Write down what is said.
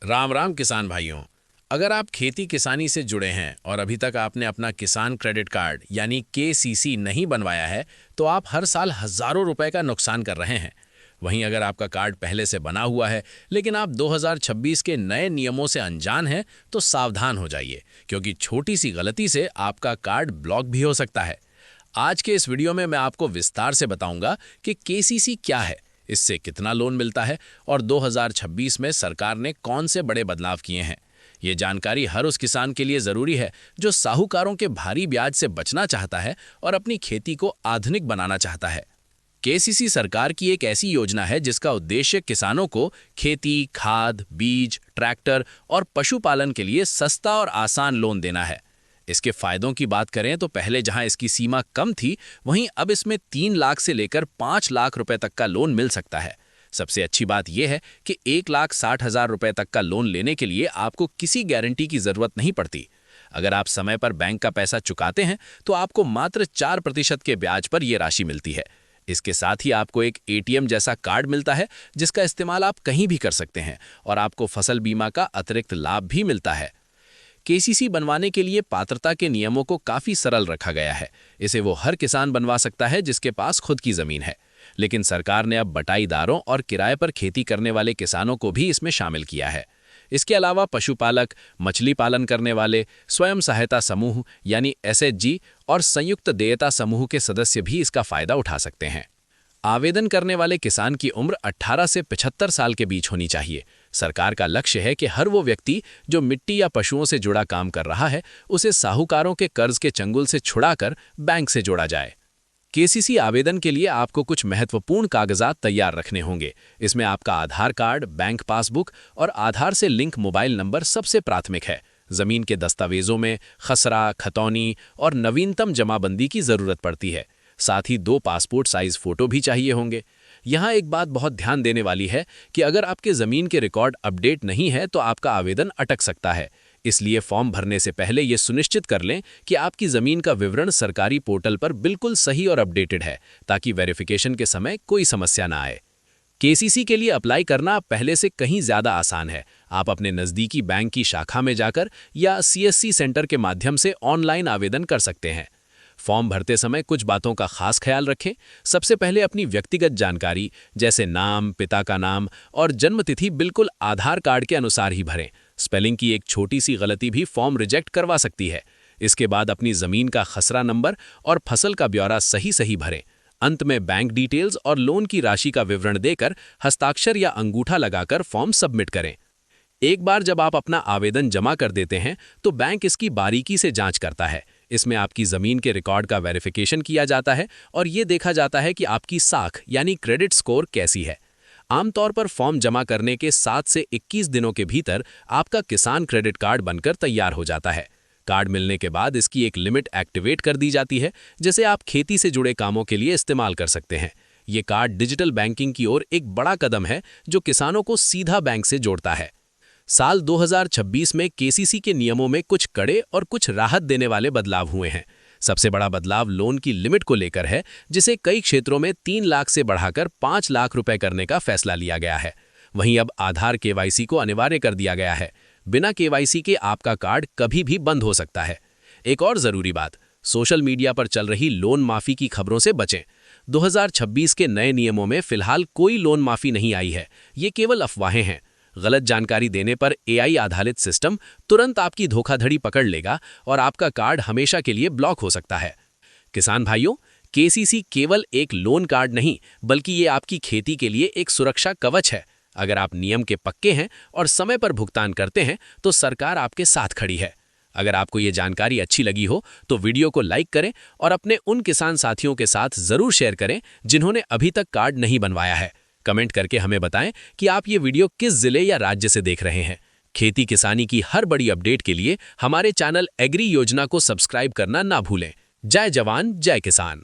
राम राम किसान भाइयों। अगर आप खेती किसानी से जुड़े हैं और अभी तक आपने अपना किसान क्रेडिट कार्ड यानी केसीसी नहीं बनवाया है तो आप हर साल हजारों रुपए का नुकसान कर रहे हैं। वहीं अगर आपका कार्ड पहले से बना हुआ है लेकिन आप 2026 के नए नियमों से अनजान हैं तो सावधान हो जाइए, क्योंकि छोटी सी गलती से आपका कार्ड ब्लॉक भी हो सकता है। आज के इस वीडियो में मैं आपको विस्तार से बताऊंगा कि केसीसी क्या है, इससे कितना लोन मिलता है और 2026 में सरकार ने कौन से बड़े बदलाव किए हैं। ये जानकारी हर उस किसान के लिए जरूरी है जो साहूकारों के भारी ब्याज से बचना चाहता है और अपनी खेती को आधुनिक बनाना चाहता है। केसीसी सरकार की एक ऐसी योजना है जिसका उद्देश्य किसानों को खेती, खाद, बीज, ट्रैक्टर और पशुपालन के लिए सस्ता और आसान लोन देना है। इसके फायदों की बात करें तो पहले जहां इसकी सीमा कम थी, वहीं अब इसमें 3 लाख से लेकर 5 लाख रुपए तक का लोन मिल सकता है। सबसे अच्छी बात यह है कि 1,60,000 रुपए तक का लोन लेने के लिए आपको किसी गारंटी की जरूरत नहीं पड़ती। अगर आप समय पर बैंक का पैसा चुकाते हैं तो आपको मात्र 4% के ब्याज पर यह राशि मिलती है। इसके साथ ही आपको एक एटीएम जैसा कार्ड मिलता है जिसका इस्तेमाल आप कहीं भी कर सकते हैं और आपको फसल बीमा का अतिरिक्त लाभ भी मिलता है। केसीसी बनवाने के लिए पात्रता के नियमों को काफी सरल रखा गया है। इसे वो हर किसान बनवा सकता है जिसके पास खुद की जमीन है, लेकिन सरकार ने अब बटाईदारों और किराए पर खेती करने वाले किसानों को भी इसमें शामिल किया है। इसके अलावा पशुपालक, मछली पालन करने वाले, स्वयं सहायता समूह यानी एसएचजी और संयुक्त देयता समूह के सदस्य भी इसका फायदा उठा सकते हैं। आवेदन करने वाले किसान की उम्र 18 से 75 साल के बीच होनी चाहिए। सरकार का लक्ष्य है कि हर वो व्यक्ति जो मिट्टी या पशुओं से जुड़ा काम कर रहा है उसे साहूकारों के कर्ज के चंगुल से छुड़ाकर बैंक से जोड़ा जाए। केसीसी आवेदन के लिए आपको कुछ महत्वपूर्ण कागजात तैयार रखने होंगे। इसमें आपका आधार कार्ड, बैंक पासबुक और आधार से लिंक मोबाइल नंबर सबसे प्राथमिक है। जमीन के दस्तावेजों में खसरा, खतौनी और नवीनतम जमाबंदी की जरूरत पड़ती है। साथ ही 2 पासपोर्ट साइज फोटो भी चाहिए होंगे। यहाँ एक बात बहुत ध्यान देने वाली है कि अगर आपके जमीन के रिकॉर्ड अपडेट नहीं है तो आपका आवेदन अटक सकता है। इसलिए फॉर्म भरने से पहले यह सुनिश्चित कर लें कि आपकी जमीन का विवरण सरकारी पोर्टल पर बिल्कुल सही और अपडेटेड है, ताकि वेरिफिकेशन के समय कोई समस्या ना आए। केसीसी के लिए अप्लाई करना पहले से कहीं ज्यादा आसान है। आप अपने नजदीकी बैंक की शाखा में जाकर या सीएससी सेंटर के माध्यम से ऑनलाइन आवेदन कर सकते हैं। फॉर्म भरते समय कुछ बातों का खास ख्याल रखें। सबसे पहले अपनी व्यक्तिगत जानकारी जैसे नाम, पिता का नाम और जन्मतिथि बिल्कुल आधार कार्ड के अनुसार ही भरें। स्पेलिंग की एक छोटी सी गलती भी फॉर्म रिजेक्ट करवा सकती है। इसके बाद अपनी जमीन का खसरा नंबर और फसल का ब्यौरा सही भरें। अंत में बैंक डिटेल्स और लोन की राशि का विवरण देकर हस्ताक्षर या अंगूठा लगाकर फॉर्म सबमिट करें। एक बार जब आप अपना आवेदन जमा कर देते हैं तो बैंक इसकी बारीकी से जांच करता है। इसमें आपकी जमीन के रिकॉर्ड का वेरिफिकेशन किया जाता है और ये देखा जाता है कि आपकी साख यानी क्रेडिट स्कोर कैसी है। आमतौर पर फॉर्म जमा करने के 7 से 21 दिनों के भीतर आपका किसान क्रेडिट कार्ड बनकर तैयार हो जाता है। कार्ड मिलने के बाद इसकी एक लिमिट एक्टिवेट कर दी जाती है, जिसे आप खेती से जुड़े कामों के लिए इस्तेमाल कर सकते हैं। ये कार्ड डिजिटल बैंकिंग की ओर एक बड़ा कदम है जो किसानों को सीधा बैंक से जोड़ता है। साल 2026 में केसीसी के नियमों में कुछ कड़े और कुछ राहत देने वाले बदलाव हुए हैं। सबसे बड़ा बदलाव लोन की लिमिट को लेकर है, जिसे कई क्षेत्रों में 3 लाख से बढ़ाकर 5 लाख रुपए करने का फैसला लिया गया है। वहीं अब आधार केवाईसी को अनिवार्य कर दिया गया है। बिना केवाईसी के आपका कार्ड कभी भी बंद हो सकता है। एक और जरूरी बात, सोशल मीडिया पर चल रही लोन माफी की खबरों से बचें। 2026 के नए नियमों में फिलहाल कोई लोन माफी नहीं आई है। ये केवल अफवाहें हैं। गलत जानकारी देने पर एआई आधारित सिस्टम तुरंत आपकी धोखाधड़ी पकड़ लेगा और आपका कार्ड हमेशा के लिए ब्लॉक हो सकता है। किसान भाइयों, केसीसी केवल एक लोन कार्ड नहीं बल्कि ये आपकी खेती के लिए एक सुरक्षा कवच है। अगर आप नियम के पक्के हैं और समय पर भुगतान करते हैं तो सरकार आपके साथ खड़ी है। अगर आपको ये जानकारी अच्छी लगी हो तो वीडियो को लाइक करें और अपने उन किसान साथियों के साथ जरूर शेयर करें जिन्होंने अभी तक कार्ड नहीं बनवाया है। कमेंट करके हमें बताएं कि आप ये वीडियो किस जिले या राज्य से देख रहे हैं। खेती किसानी की हर बड़ी अपडेट के लिए हमारे चैनल एग्री योजना को सब्सक्राइब करना ना भूलें। जय जवान, जय किसान।